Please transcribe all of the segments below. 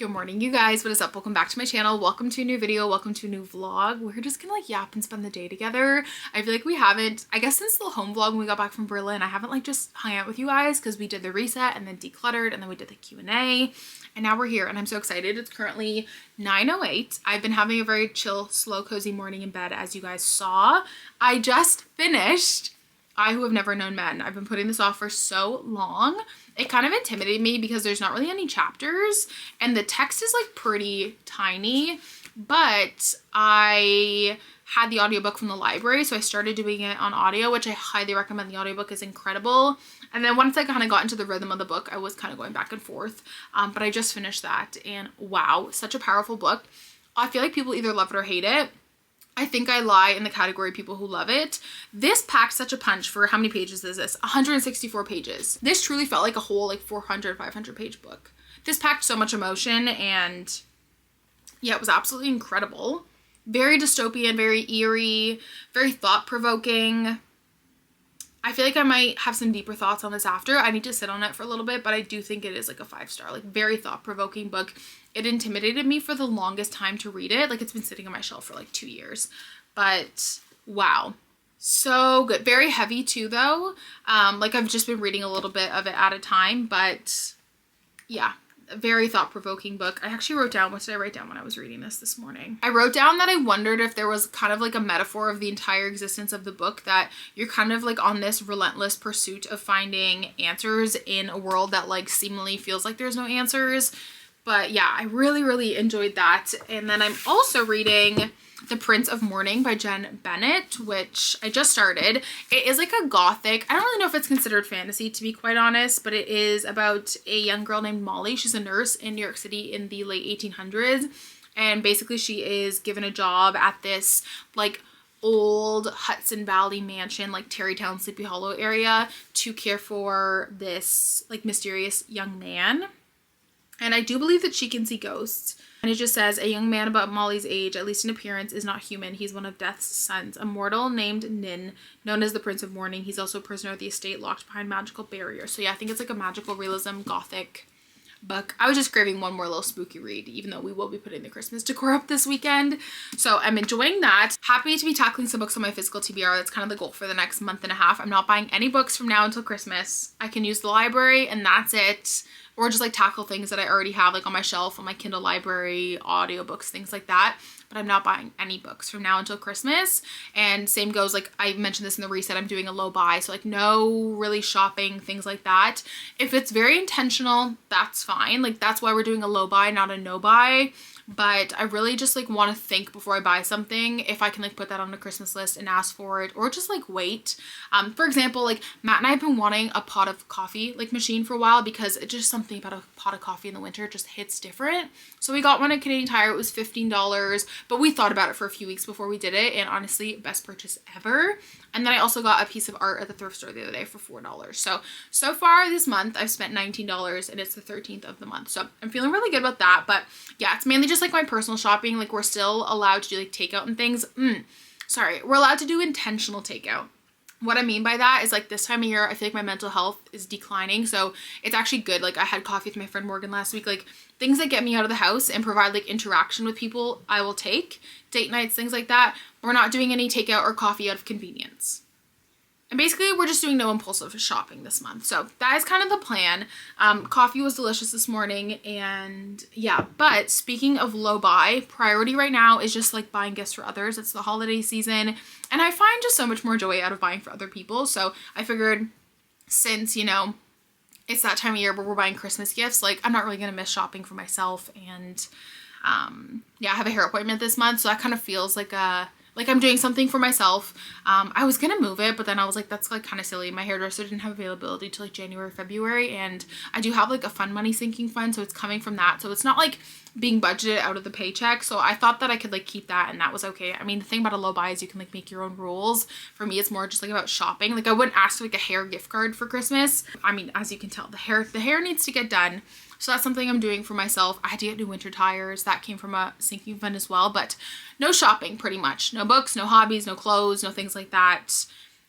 Good morning, you guys. What is up? Welcome back to my channel. Welcome to a new video. Welcome to a new vlog. We're just gonna like yap and spend the day together. I feel like we haven't, I guess since the home vlog when we got back from Berlin, I haven't like just hung out with you guys because we did the reset and then decluttered and then we did the Q&A and now we're here and I'm so excited. It's currently 9:08. I've been having a very chill, slow, cozy morning in bed as you guys saw. I just finished I Who Have Never Known Men. I've been putting this off for so long. It kind of intimidated me because there's not really any chapters and the text is like pretty tiny, but I had the audiobook from the library, so I started doing it on audio, which I highly recommend. The audiobook is incredible. And then once I kind of got into the rhythm of the book, I was kind of going back and forth, but I just finished that and wow, such a powerful book. I feel like people either love it or hate it. I think I lie in the category of people who love it. This packed such a punch for how many pages is this? 164 pages. This truly felt like a whole like 400, 500 page book. This packed so much emotion and yeah, it was absolutely incredible. Very dystopian, very eerie, very thought-provoking. I feel like I might have some deeper thoughts on this after. I need to sit on it for a little bit, but I do think it is like a 5-star, like very thought-provoking book. It intimidated me for the longest time to read it. Like it's been sitting on my shelf for like 2 years, but wow. So good. Very heavy too though. Like I've just been reading a little bit of it at a time, but yeah, a very thought-provoking book. I actually wrote down, what did I write down when I was reading this morning? I wrote down that I wondered if there was kind of like a metaphor of the entire existence of the book, that you're kind of like on this relentless pursuit of finding answers in a world that like seemingly feels like there's no answers. But yeah, I really enjoyed that. And then I'm also reading The Prince of Morning by Jen Bennett, which I just started. It is like a gothic, I don't really know if it's considered fantasy to be quite honest, but it is about a young girl named Molly. She's a nurse in New York City in the late 1800s. And basically she is given a job at this like old Hudson Valley mansion, like Tarrytown, Sleepy Hollow area, to care for this like mysterious young man. And I do believe that she can see ghosts. And it just says, a young man about Molly's age, at least in appearance, is not human. He's one of Death's sons, a mortal named Nin, known as the Prince of Morning. He's also a prisoner of the estate, locked behind magical barriers. So yeah, I think it's like a magical realism gothic book. I was just craving one more little spooky read, even though we will be putting the Christmas decor up this weekend. So I'm enjoying that. Happy to be tackling some books on my physical TBR. That's kind of the goal for the next month and a half. I'm not buying any books from now until Christmas. I can use the library and that's it. Or just like tackle things that I already have like on my shelf, on my Kindle library, audiobooks, things like that. But I'm not buying any books from now until Christmas. And same goes, like I mentioned this in the reset, I'm doing a low buy. So like no really shopping, things like that. If it's very intentional, that's fine. Like that's why we're doing a low buy, not a no buy. But I really just like want to think before I buy something if I can like put that on a Christmas list and ask for it, or just like wait. For example, like Matt and I have been wanting a pot of coffee like machine for a while because it's just something about a pot of coffee in the winter just hits different. So we got one at Canadian Tire. It was $15, but we thought about it for a few weeks before we did it, and honestly, best purchase ever. And then I also got a piece of art at the thrift store the other day for $4. So far this month I've spent $19 and it's the 13th of the month. So I'm feeling really good about that. But yeah, it's mainly just like my personal shopping. Like we're still allowed to do like takeout and things. We're allowed to do intentional takeout. What I mean by that is like this time of year, I feel like my mental health is declining. So it's actually good. Like I had coffee with my friend Morgan last week. Like things that get me out of the house and provide like interaction with people, I will take. Date nights, things like that. We're not doing any takeout or coffee out of convenience. And basically we're just doing no impulsive shopping this month. So that is kind of the plan. Coffee was delicious this morning and yeah, but speaking of low buy, priority right now is just like buying gifts for others. It's the holiday season and I find just so much more joy out of buying for other people. So I figured since, you know, it's that time of year where we're buying Christmas gifts, like I'm not really going to miss shopping for myself. And yeah, I have a hair appointment this month. So that kind of feels like I'm doing something for myself. I was gonna move it, but then I was like, that's like kind of silly. My hairdresser didn't have availability till like January, February, and I do have like a fun money sinking fund, so it's coming from that. So it's not like being budgeted out of the paycheck. So I thought that I could like keep that and that was okay. I mean, the thing about a low buy is you can like make your own rules. For me, it's more just like about shopping. Like I wouldn't ask for like a hair gift card for Christmas. I mean, as you can tell, the hair needs to get done. So that's something I'm doing for myself. I had to get new winter tires. That came from a sinking fund as well, but no shopping pretty much. No books, no hobbies, no clothes, no things like that.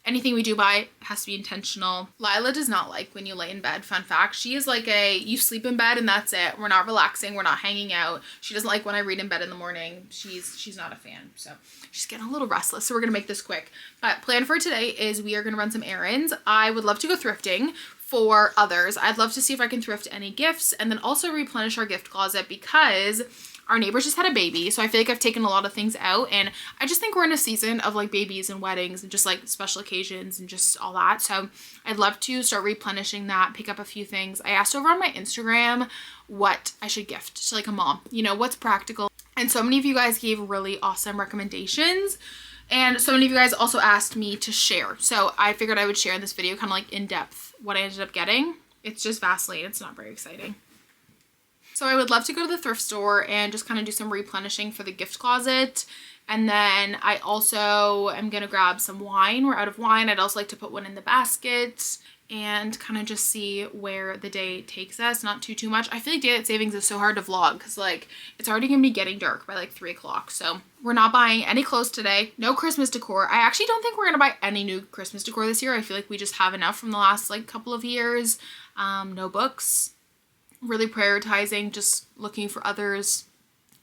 anything we do buy has to be intentional. Lila does not like when you lay in bed. Fun fact, she is like you sleep in bed and that's it. We're not relaxing, we're not hanging out. She doesn't like when I read in bed in the morning. She's not a fan. So she's getting a little restless. So we're gonna make this quick. But plan for today is we are gonna run some errands. I would love to go thrifting for others. I'd love to see if I can thrift any gifts and then also replenish our gift closet because our neighbors just had a baby. So I feel like I've taken a lot of things out, and I just think we're in a season of like babies and weddings and just like special occasions and just all that. So I'd love to start replenishing that, pick up a few things. I asked over on my Instagram what I should gift to like a mom, you know, what's practical. And so many of you guys gave really awesome recommendations. And so many of you guys also asked me to share. So I figured I would share in this video kind of like in depth what I ended up getting. It's just Vaseline. It's not very exciting. So I would love to go to the thrift store and just kind of do some replenishing for the gift closet. And then I also am going to grab some wine. We're out of wine. I'd also like to put one in the basket and kind of just see where the day takes us. Not too much. I feel like daylight savings is so hard to vlog because like it's already going to be getting dark by like 3 o'clock. So we're not buying any clothes today. No Christmas decor. I actually don't think we're going to buy any new Christmas decor this year. I feel like we just have enough from the last like couple of years. No books. Really prioritizing, just looking for others.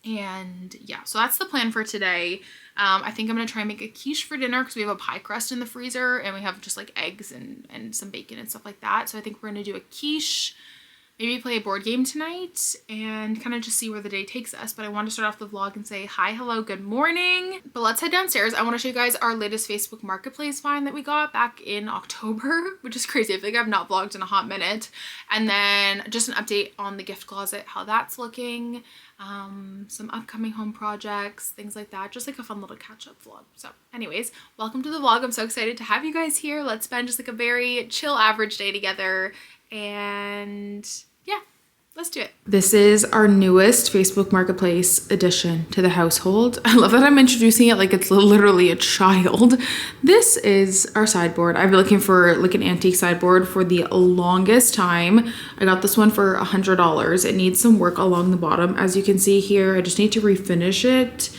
And yeah, so that's the plan for today. I think I'm gonna try and make a quiche for dinner because we have a pie crust in the freezer and we have just like eggs and some bacon and stuff like that. So I think we're gonna do a quiche, maybe play a board game tonight and kind of just see where the day takes us. But I want to start off the vlog and say hi, hello, good morning. But let's head downstairs. I want to show you guys our latest Facebook Marketplace find that we got back in October, which is crazy. I feel like I've not vlogged in a hot minute. And then just an update on the gift closet, how that's looking, some upcoming home projects, things like that. Just like a fun little catch-up vlog. So anyways, welcome to the vlog. I'm so excited to have you guys here. Let's spend just like a very chill average day together. And yeah, let's do it. This is our newest Facebook Marketplace addition to the household. I love that I'm introducing it like it's literally a child. This is our sideboard. I've been looking for like an antique sideboard for the longest time. I got this one for $100. It needs some work along the bottom. As you can see here, I just need to refinish it.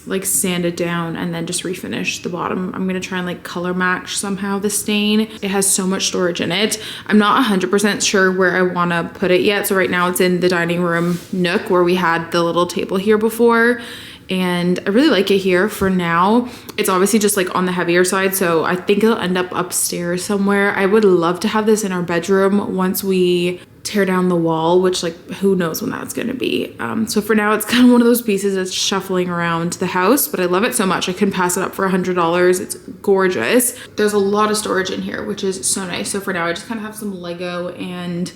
Like sand it down and then just refinish the bottom. I'm gonna try and like color match somehow the stain. It has so much storage in it. I'm not 100% sure where I wanna put it yet. So right now it's in the dining room nook where we had the little table here before. And I really like it here for now. It's obviously just like on the heavier side. So I think it'll end up upstairs somewhere. I would love to have this in our bedroom once we tear down the wall, which like who knows when that's going to be. So for now, it's kind of one of those pieces that's shuffling around the house, but I love it so much. I couldn't pass it up for $100. It's gorgeous. There's a lot of storage in here, which is so nice. So for now, I just kind of have some Lego, and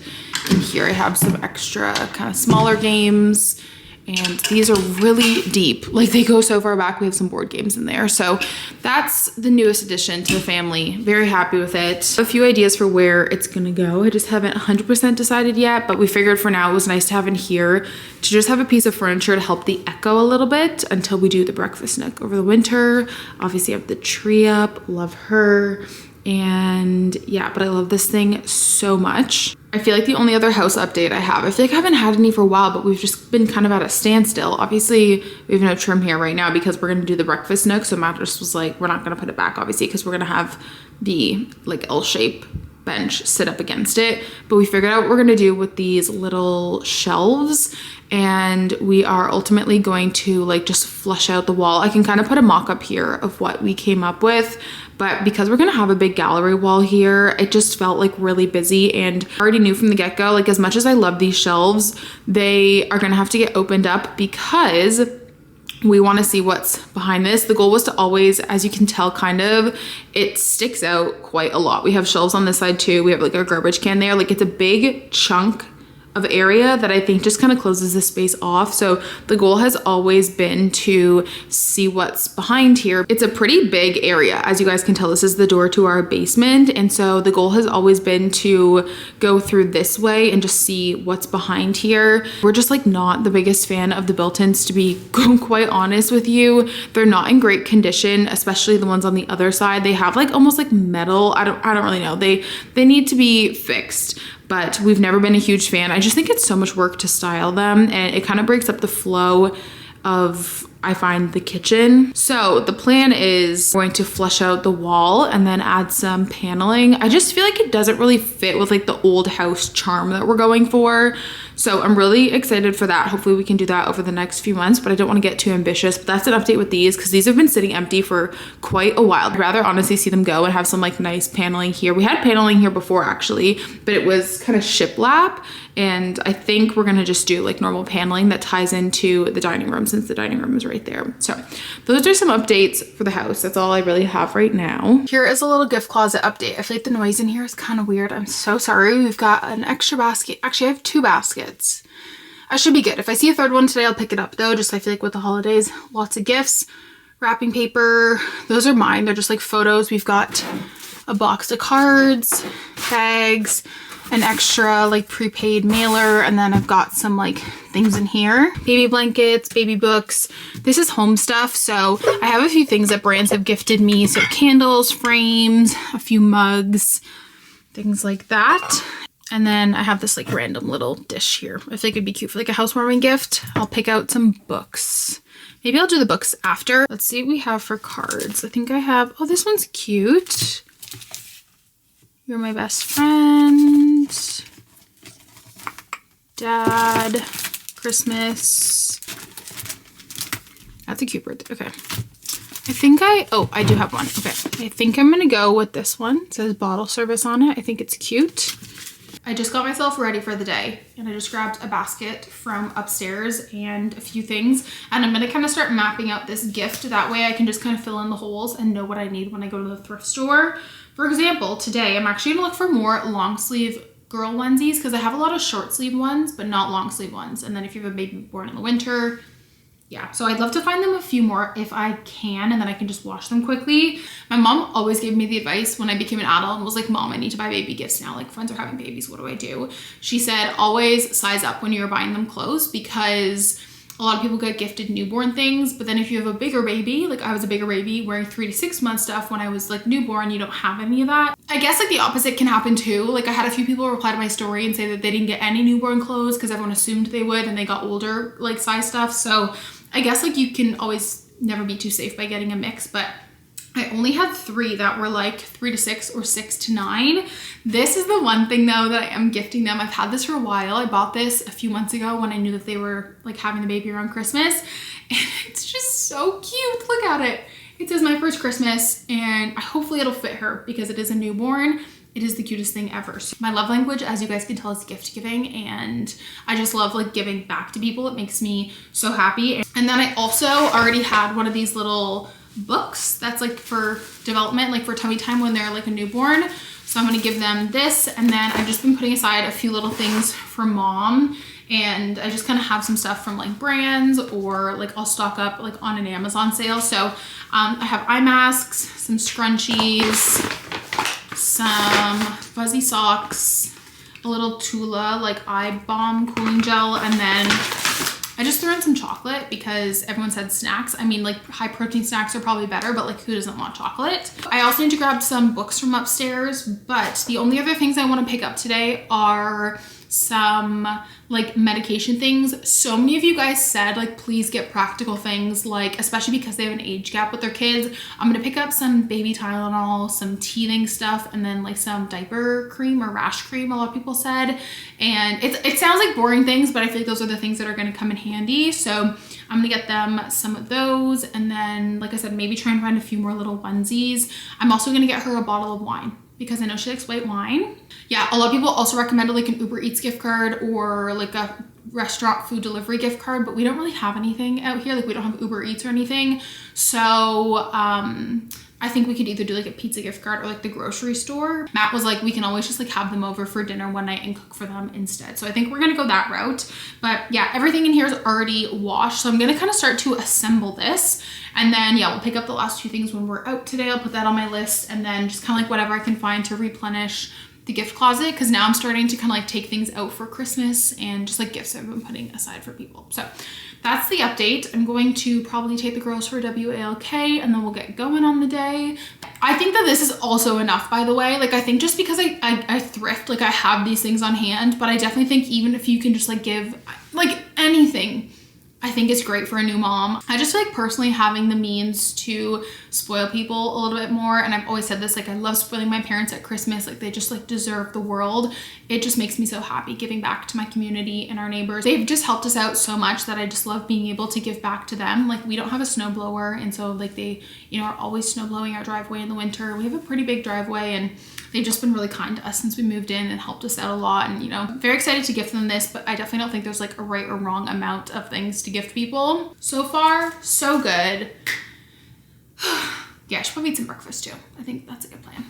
in here I have some extra kind of smaller games. And these are really deep. Like they go so far back. We have some board games in there. So that's the newest addition to the family. Very happy with it. A few ideas for where it's gonna go. I just haven't 100% decided yet, but we figured for now it was nice to have in here to just have a piece of furniture to help the echo a little bit until we do the breakfast nook over the winter. Obviously I have the tree up, love her. And yeah, but I love this thing so much. I feel like the only other house update I feel like I haven't had any for a while, but we've just been kind of at a standstill. Obviously, we have no trim here right now because we're going to do the breakfast nook. So Matt just was like, we're not going to put it back, obviously, because we're going to have the like L-shape bench sit up against it. But we figured out what we're going to do with these little shelves. And we are ultimately going to like just flush out the wall. I can kind of put a mock-up here of what we came up with. But because we're gonna have a big gallery wall here, it just felt like really busy, and I already knew from the get-go, like as much as I love these shelves, they are gonna have to get opened up because we want to see what's behind this. The goal was to always, as you can tell, kind of, it sticks out quite a lot. We have shelves on this side too. We have like a garbage can there. Like it's a big chunk of area that I think just kind of closes the space off. So the goal has always been to see what's behind here. It's a pretty big area. As you guys can tell, this is the door to our basement. And so the goal has always been to go through this way and just see what's behind here. We're just like not the biggest fan of the built-ins, to be quite honest with you. They're not in great condition, especially the ones on the other side. They have like almost like metal. I don't really know. They need to be fixed. But we've never been a huge fan. I just think it's so much work to style them, and it kind of breaks up the flow of I find the kitchen. So the plan is going to flush out the wall and then add some paneling. I just feel like it doesn't really fit with like the old house charm that we're going for. So I'm really excited for that. Hopefully we can do that over the next few months, but I don't want to get too ambitious. But that's an update with these because these have been sitting empty for quite a while. I'd rather honestly see them go and have some like nice paneling here. We had paneling here before actually, but it was kind of shiplap. And I think we're gonna just do like normal paneling that ties into the dining room since the dining room is right there. So those are some updates for the house. That's all I really have right now. Here is a little gift closet update. I feel like the noise in here is kind of weird. I'm so sorry. We've got an extra basket. Actually, I have 2 baskets. I should be good. If I see a third one today, I'll pick it up though. Just I feel like with the holidays, lots of gifts, wrapping paper. Those are mine. They're just like photos. We've got a box of cards, bags, an extra like prepaid mailer, and then I've got some like things in here. Baby blankets, baby books. This is home stuff, so I have a few things that brands have gifted me. So candles, frames, a few mugs, things like that. And then I have this like random little dish here. I think it'd be cute for like a housewarming gift. I'll pick out some books. Maybe I'll do the books after. Let's see what we have for cards. I think I have, oh, this one's cute. You're my best friend. Dad. Christmas. That's a cute birthday. Okay. I do have one. Okay. I think I'm going to go with this one. It says bottle service on it. I think it's cute. I just got myself ready for the day and I just grabbed a basket from upstairs and a few things, and I'm going to kind of start mapping out this gift. That way I can just kind of fill in the holes and know what I need when I go to the thrift store. For example, today I'm actually going to look for more long sleeve girl onesies because I have a lot of short sleeve ones, but not long sleeve ones. And then if you have a baby born in the winter, yeah, so I'd love to find them a few more if I can, and then I can just wash them quickly. My mom always gave me the advice when I became an adult and was like, Mom, I need to buy baby gifts now. Like friends are having babies, what do I do? She said, always size up when you're buying them clothes because a lot of people get gifted newborn things, but then if you have a bigger baby, like I was a bigger baby wearing 3 to 6 month stuff when I was like newborn, you don't have any of that. I guess like the opposite can happen too. Like I had a few people reply to my story and say that they didn't get any newborn clothes because everyone assumed they would and they got older like size stuff. So I guess like you can always never be too safe by getting a mix, but I only had 3 that were like 3 to 6 or 6 to 9. This is the one thing though that I am gifting them. I've had this for a while. I bought this a few months ago when I knew that they were like having the baby around Christmas, and it's just so cute. Look at it. It says my first Christmas, and hopefully it'll fit her because it is a newborn. It is the cutest thing ever. So my love language, as you guys can tell, is gift giving, and I just love like giving back to people. It makes me so happy. And then I also already had one of these little books that's like for development, like for tummy time when they're like a newborn. So I'm gonna give them this, and then I've just been putting aside a few little things for mom, and I just kind of have some stuff from like brands, or like I'll stock up like on an Amazon sale. So I have eye masks, some scrunchies, some fuzzy socks, a little Tula like eye balm cooling gel, and then I just threw in some chocolate because everyone said snacks. I mean, like high protein snacks are probably better, but like who doesn't want chocolate? I also need to grab some books from upstairs, but the only other things I want to pick up today are some like medication things. So many of you guys said like please get practical things, like especially because they have an age gap with their kids. I'm gonna pick up some baby Tylenol, some teething stuff, and then like some diaper cream or rash cream, a lot of people said. And it sounds like boring things, but I feel like those are the things that are gonna come in handy. So I'm gonna get them some of those, and then like I said, maybe try and find a few more little onesies. I'm also gonna get her a bottle of wine because I know she likes white wine. Yeah, a lot of people also recommended like an Uber Eats gift card or like a restaurant food delivery gift card, but we don't really have anything out here. Like we don't have Uber Eats or anything. So I think we could either do like a pizza gift card or like the grocery store. Matt was like, we can always just like have them over for dinner one night and cook for them instead. So I think we're gonna go that route. But yeah, everything in here is already washed. So I'm gonna kind of start to assemble this. And then yeah, we'll pick up the last 2 things when we're out today. I'll put that on my list, and then just kind of like whatever I can find to replenish the gift closet, because now I'm starting to kind of like take things out for Christmas and just like gifts I've been putting aside for people. So that's the update. I'm going to probably take the girls for WALK, and then we'll get going on the day. I think that this is also enough, by the way. Like I think just because I thrift, like I have these things on hand, but I definitely think even if you can just like give like anything I think it's great for a new mom. I just feel like personally having the means to spoil people a little bit more, and I've always said this, like I love spoiling my parents at Christmas, like they just like deserve the world. It just makes me so happy giving back to my community and our neighbors. They've just helped us out so much that I just love being able to give back to them. Like we don't have a snowblower, and so like they, you know, are always snow blowing our driveway in the winter. We have a pretty big driveway, and they've just been really kind to us since we moved in and helped us out a lot. And, you know, very excited to gift them this, but I definitely don't think there's like a right or wrong amount of things to gift people. So far, so good. Yeah, I should probably eat some breakfast too. I think that's a good plan.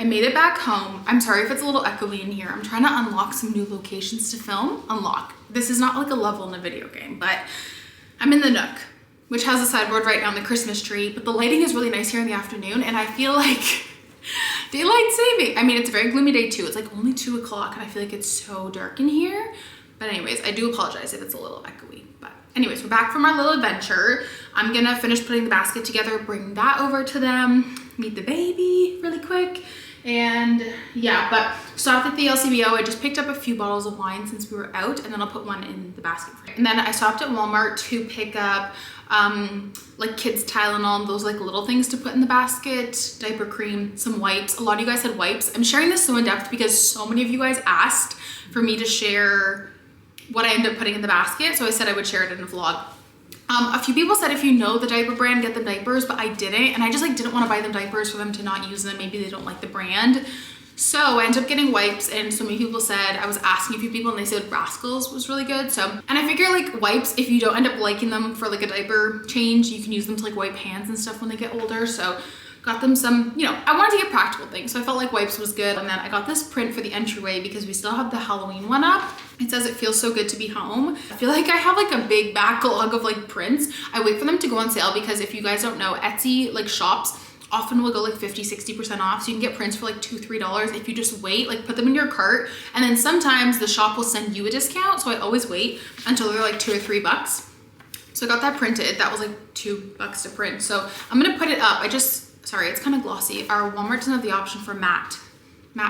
made it back home. I'm sorry if it's a little echoey in here. I'm trying to unlock some new locations to film. Unlock. This is not like a level in a video game, but I'm in the Nook, which has a sideboard right now on the Christmas tree, but the lighting is really nice here in the afternoon, and I feel like Daylight saving. I mean, it's a very gloomy day too. It's like only 2 o'clock and I feel like it's so dark in here. But anyways, I do apologize if it's a little echoey. But anyways, we're back from our little adventure. I'm gonna finish putting the basket together, bring that over to them, meet the baby really quick. And yeah, but stopped at the LCBO. I just picked up a few bottles of wine since we were out, and then I'll put one in the basket. And then I stopped at Walmart to pick up like kids Tylenol, those like little things to put in the basket, diaper cream, some wipes. A lot of you guys had wipes. I'm sharing this so in depth because so many of you guys asked for me to share what I ended up putting in the basket. So I said I would share it in a vlog. A few people said if you know the diaper brand, get them diapers, but I didn't. And I just like didn't want to buy them diapers for them to not use them. Maybe they don't like the brand. So I ended up getting wipes, and so many people said, I was asking a few people and they said Rascals was really good. So, and I figure like wipes, if you don't end up liking them for like a diaper change, you can use them to like wipe hands and stuff when they get older. So got them some, you know, I wanted to get practical things. So I felt like wipes was good. And then I got this print for the entryway because we still have the Halloween one up. It says it feels so good to be home. I feel like I have like a big backlog of like prints. I wait for them to go on sale because if you guys don't know, Etsy like shops often will go like 50-60% off, so you can get prints for like $2-3 if you just wait, like put them in your cart, and then sometimes the shop will send you a discount. So I always wait until they're like $2 or $3. So I got that printed. That was like $2 to print. So I'm gonna put it up. Sorry, it's kind of glossy. Our Walmart doesn't have the option for matte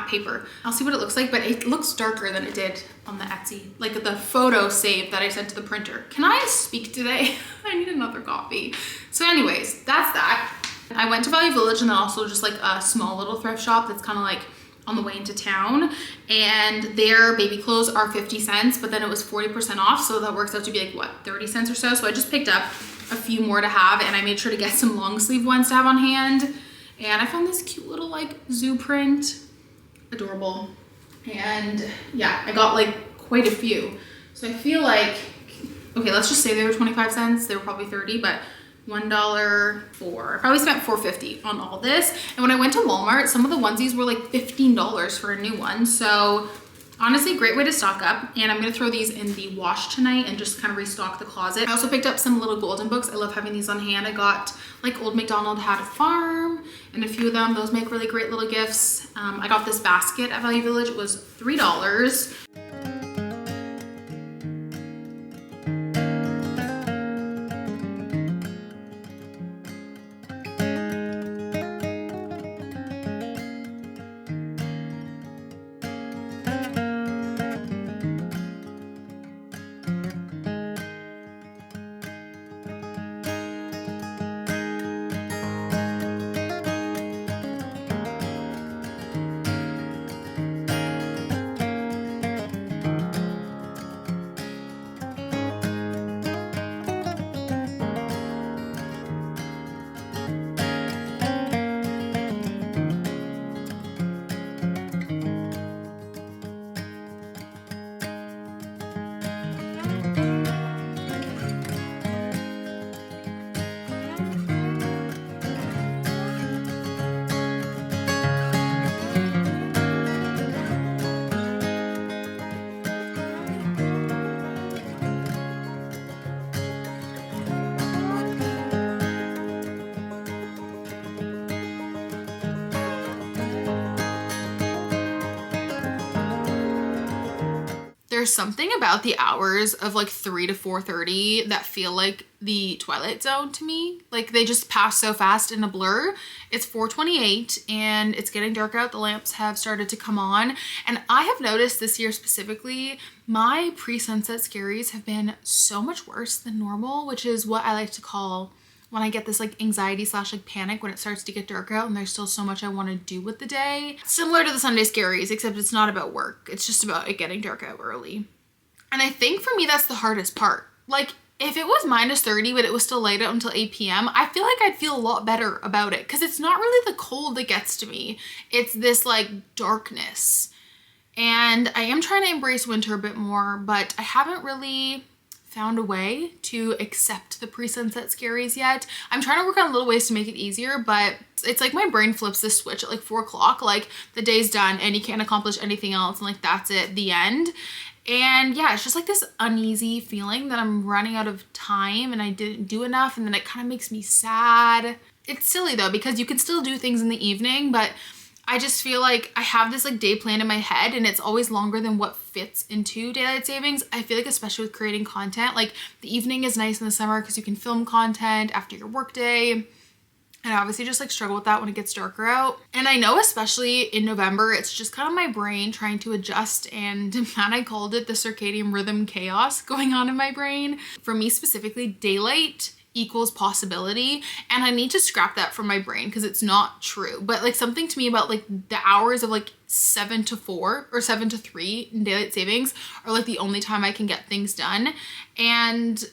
paper. I'll see what it looks like, but it looks darker than it did on the Etsy, like the photo save that I sent to the printer. Can I speak today? I need another coffee. So anyways, that's that. I went to Value Village and then also just like a small little thrift shop that's kind of like on the way into town, and their baby clothes are 50 cents, but then it was 40% off. So that works out to be like what, 30 cents or so. So I just picked up a few more to have, and I made sure to get some long sleeve ones to have on hand. And I found this cute little like zoo print, adorable. And yeah, I got like quite a few. So I feel like, okay, let's just say they were 25 cents. They were probably 30, but $1 I probably spent $4.50 on all this. And when I went to Walmart, some of the onesies were like $15 for a new one. So honestly, great way to stock up. And I'm gonna throw these in the wash tonight and just kind of restock the closet. I also picked up some little golden books. I love having these on hand. I got like Old MacDonald Had a Farm and a few of them. Those make really great little gifts. I got this basket at Value Village. It was $3. There's something about the hours of like 3 to 4:30 that feel like the Twilight Zone to me. Like they just pass so fast in a blur. It's 4:28 and it's getting dark out. The lamps have started to come on. And I have noticed this year specifically, my pre-sunset scaries have been so much worse than normal, which is what I like to call when I get this like anxiety / like panic when it starts to get dark out and there's still so much I want to do with the day. Similar to the Sunday scaries, except it's not about work. It's just about it getting dark out early. And I think for me, that's the hardest part. Like if it was -30, but it was still light out until 8 p.m., I feel like I'd feel a lot better about it because it's not really the cold that gets to me. It's this like darkness. And I am trying to embrace winter a bit more, but I haven't really found a way to accept the pre-sunset scaries yet. I'm trying to work on little ways to make it easier, but it's like my brain flips this switch at like 4 o'clock, like the day's done and you can't accomplish anything else, and like that's it, the end. And yeah, it's just like this uneasy feeling that I'm running out of time and I didn't do enough, and then it kind of makes me sad. It's silly though, because you can still do things in the evening, but I just feel like I have this like day plan in my head and it's always longer than what fits into daylight savings. I feel like especially with creating content, like the evening is nice in the summer because you can film content after your work day. And I obviously just like struggle with that when it gets darker out. And I know especially in November, it's just kind of my brain trying to adjust, and man, I called it the circadian rhythm chaos going on in my brain. For me specifically, daylight equals possibility, and I need to scrap that from my brain because it's not true. But like something to me about like the hours of like 7 to 4 or 7 to 3 in daylight savings are like the only time I can get things done. And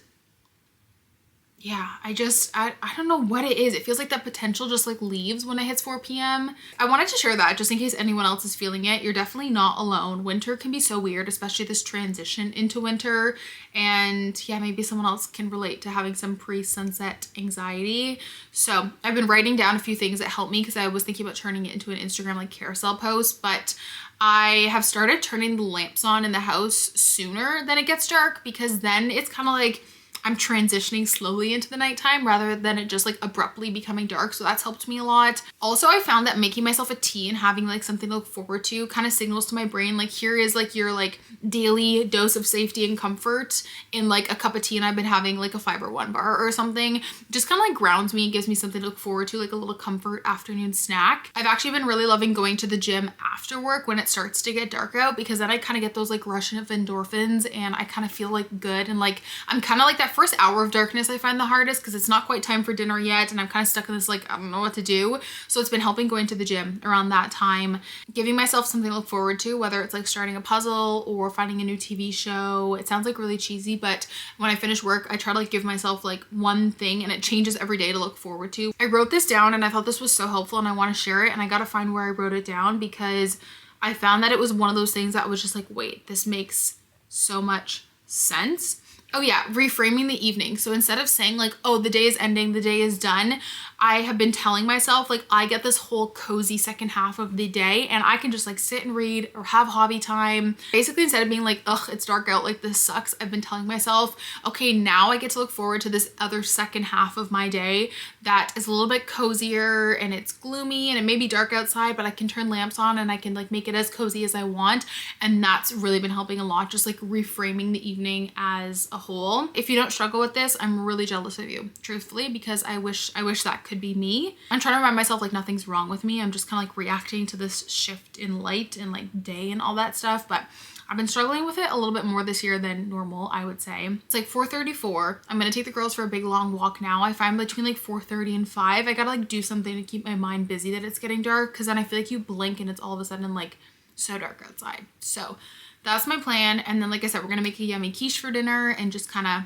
yeah, I don't know what it is. It feels like that potential just like leaves when it hits 4 p.m. I wanted to share that just in case anyone else is feeling it. You're definitely not alone. Winter can be so weird, especially this transition into winter. And yeah, maybe someone else can relate to having some pre-sunset anxiety. So I've been writing down a few things that help me because I was thinking about turning it into an Instagram like carousel post, but I have started turning the lamps on in the house sooner than it gets dark, because then it's kind of like I'm transitioning slowly into the nighttime rather than it just like abruptly becoming dark. So that's helped me a lot. Also, I found that making myself a tea and having like something to look forward to kind of signals to my brain, like here is like your like daily dose of safety and comfort in like a cup of tea, and I've been having like a Fiber One bar or something. Just kind of like grounds me and gives me something to look forward to, like a little comfort afternoon snack. I've actually been really loving going to the gym after work when it starts to get dark out, because then I kind of get those like rush of endorphins and I kind of feel like good, and like I'm kind of like that first hour of darkness I find the hardest because it's not quite time for dinner yet and I'm kind of stuck in this like I don't know what to do. So it's been helping going to the gym around that time, giving myself something to look forward to, whether it's like starting a puzzle or finding a new TV show. It sounds like really cheesy, but when I finish work I try to like give myself like one thing, and it changes every day to look forward to. I wrote this down and I thought this was so helpful and I want to share it, and I got to find where I wrote it down because I found that it was one of those things that was just like, wait, this makes so much sense. Oh yeah, reframing the evening. So instead of saying like, oh, the day is ending, the day is done, I have been telling myself like I get this whole cozy second half of the day and I can just like sit and read or have hobby time. Basically, instead of being like, ugh, it's dark out, like this sucks, I've been telling myself, okay, now I get to look forward to this other second half of my day that is a little bit cozier, and it's gloomy and it may be dark outside, but I can turn lamps on and I can like make it as cozy as I want. And that's really been helping a lot, just like reframing the evening as a whole. If you don't struggle with this, I'm really jealous of you, truthfully, because I wish that could be me. I'm trying to remind myself like nothing's wrong with me. I'm just kind of like reacting to this shift in light and like day and all that stuff. But I've been struggling with it a little bit more this year than normal, I would say. It's like 4:34. I'm gonna take the girls for a big long walk now. I find between like 4:30 and 5, I gotta like do something to keep my mind busy that it's getting dark, because then I feel like you blink and it's all of a sudden like so dark outside. So that's my plan. And then like I said, we're gonna make a yummy quiche for dinner and just kind of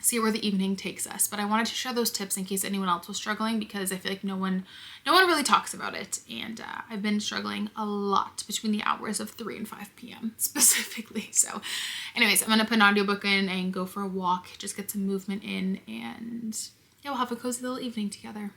see where the evening takes us. But I wanted to share those tips in case anyone else was struggling, because I feel like no one really talks about it. And I've been struggling a lot between the hours of 3 and 5 p.m. specifically. So anyways, I'm gonna put an audiobook in and go for a walk, just get some movement in, and yeah, we'll have a cozy little evening together.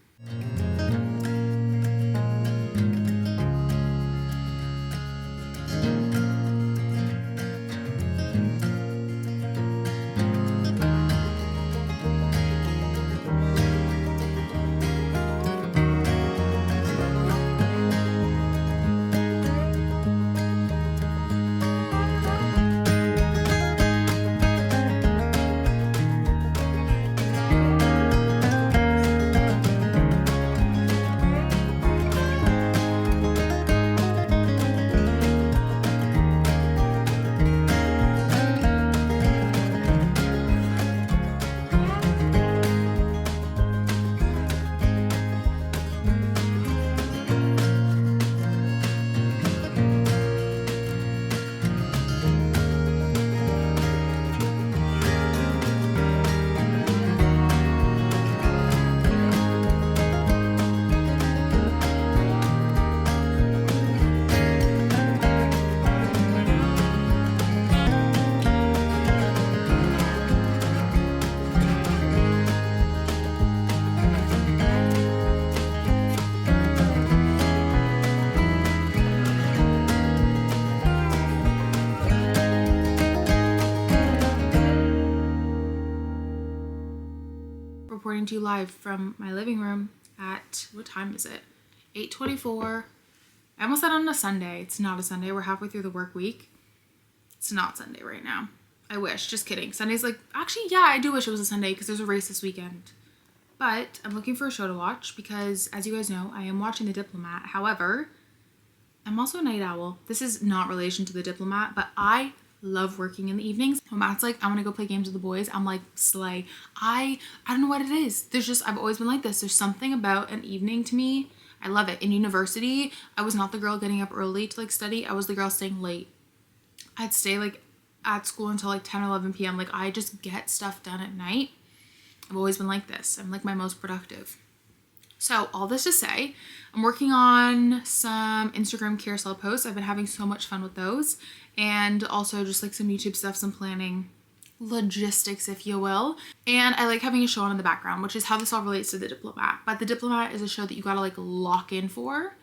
Reporting to you live from my living room at, what time is it? 8:24. I almost said on a Sunday. It's not a Sunday. We're halfway through the work week. It's not Sunday right now. I wish. Just kidding. Sunday's like, actually, yeah, I do wish it was a Sunday because there's a race this weekend. But I'm looking for a show to watch because, as you guys know, I am watching The Diplomat. However, I'm also a night owl. This is not relation to The Diplomat, but I love working in the evenings. When Matt's like, I want to go play games with the boys, I'm like, slay. I don't know what it is. I've always been like this. There's something about an evening to me. I love it. In university, I was not the girl getting up early to like study. I was the girl staying late. I'd stay like at school until like 10 or 11 p.m. Like I just get stuff done at night. I've always been like this. I'm like my most productive. So all this to say, I'm working on some Instagram carousel posts. I've been having so much fun with those. And also just like some YouTube stuff, some planning logistics, if you will. And I like having a show on in the background, which is how this all relates to The Diplomat. But The Diplomat is a show that you gotta like lock in for.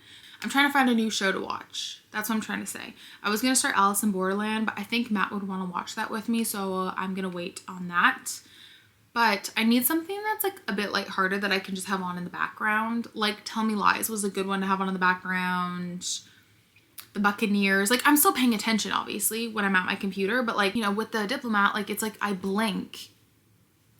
I'm trying to find a new show to watch. That's what I'm trying to say. I was gonna start Alice in Borderland, but I think Matt would want to watch that with me, so I'm gonna wait on that. But I need something that's like a bit lighthearted that I can just have on in the background. Like Tell Me Lies was a good one to have on in the background. The Buccaneers. Like I'm still paying attention obviously when I'm at my computer, but like, you know, with The Diplomat, like it's like I blink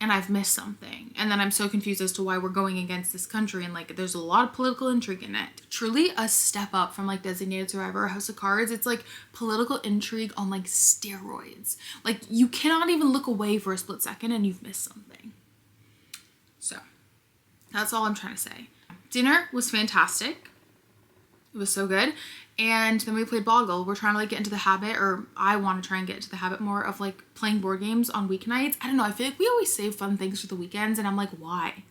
and I've missed something. And then I'm so confused as to why we're going against this country. And like, there's a lot of political intrigue in it. Truly a step up from like Designated Survivor or House of Cards. It's like political intrigue on like steroids. Like you cannot even look away for a split second and you've missed something. So that's all I'm trying to say. Dinner was fantastic. It was so good. And then we played Boggle. We're trying to like get into the habit, or I want to try and get into the habit more of like playing board games on weeknights. I don't know. I feel like we always save fun things for the weekends, and I'm like, why?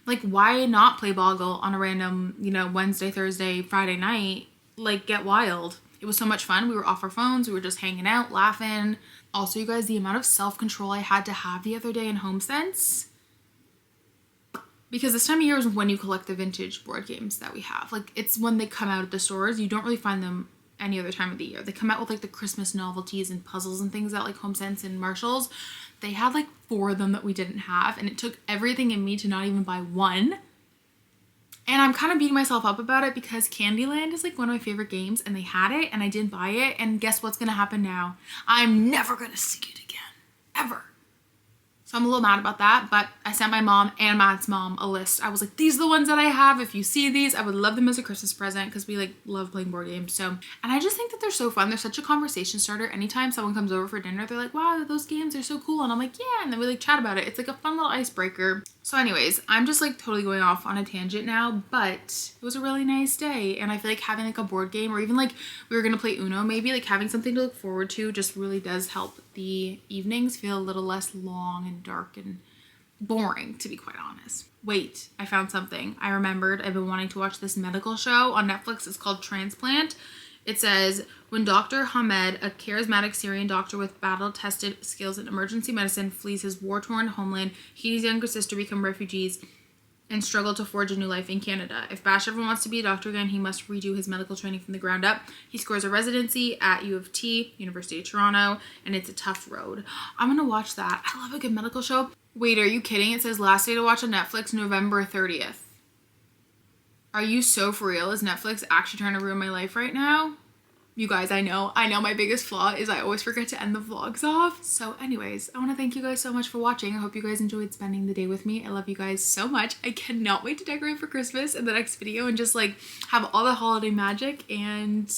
Like, why not play Boggle on a random, you know, Wednesday, Thursday, Friday night? Like, get wild. It was so much fun. We were off our phones. We were just hanging out, laughing. Also, you guys, the amount of self-control I had to have the other day in HomeSense. Because this time of year is when you collect the vintage board games that we have. Like, it's when they come out at the stores. You don't really find them any other time of the year. They come out with, like, the Christmas novelties and puzzles and things at, like, HomeSense and Marshalls. They had, like, 4 of them that we didn't have. And it took everything in me to not even buy one. And I'm kind of beating myself up about it because Candyland is, like, one of my favorite games. And they had it, and I didn't buy it. And guess what's going to happen now? I'm never going to see it again. Ever. So I'm a little mad about that, but I sent my mom and Matt's mom a list. I was like, these are the ones that I have. If you see these, I would love them as a Christmas present because we like love playing board games. So, and I just think that they're so fun. They're such a conversation starter. Anytime someone comes over for dinner, they're like, wow, those games are so cool. And I'm like, yeah. And then we like chat about it. It's like a fun little icebreaker. So anyways, I'm just like totally going off on a tangent now, but it was a really nice day. And I feel like having like a board game, or even like we were going to play Uno, maybe like having something to look forward to just really does help the evenings feel a little less long and dark and boring, to be quite honest. Wait, I found something. I remembered. I've been wanting to watch this medical show on Netflix. It's called Transplant. It says, when Dr. Hamed, a charismatic Syrian doctor with battle-tested skills in emergency medicine, flees his war-torn homeland, he and his younger sister become refugees and struggle to forge a new life in Canada. If Bash ever wants to be a doctor again, he must redo his medical training from the ground up. He scores a residency at U of T, University of Toronto, and it's a tough road. I'm gonna watch that. I love a good medical show. Wait, are you kidding? It says last day to watch on Netflix, November 30th. Are you so for real? Is Netflix actually trying to ruin my life right now? You guys, I know my biggest flaw is I always forget to end the vlogs off. So anyways, I want to thank you guys so much for watching. I hope you guys enjoyed spending the day with me. I love you guys so much. I cannot wait to decorate for Christmas in the next video and just like have all the holiday magic. And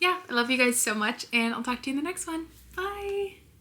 yeah, I love you guys so much, and I'll talk to you in the next one. Bye.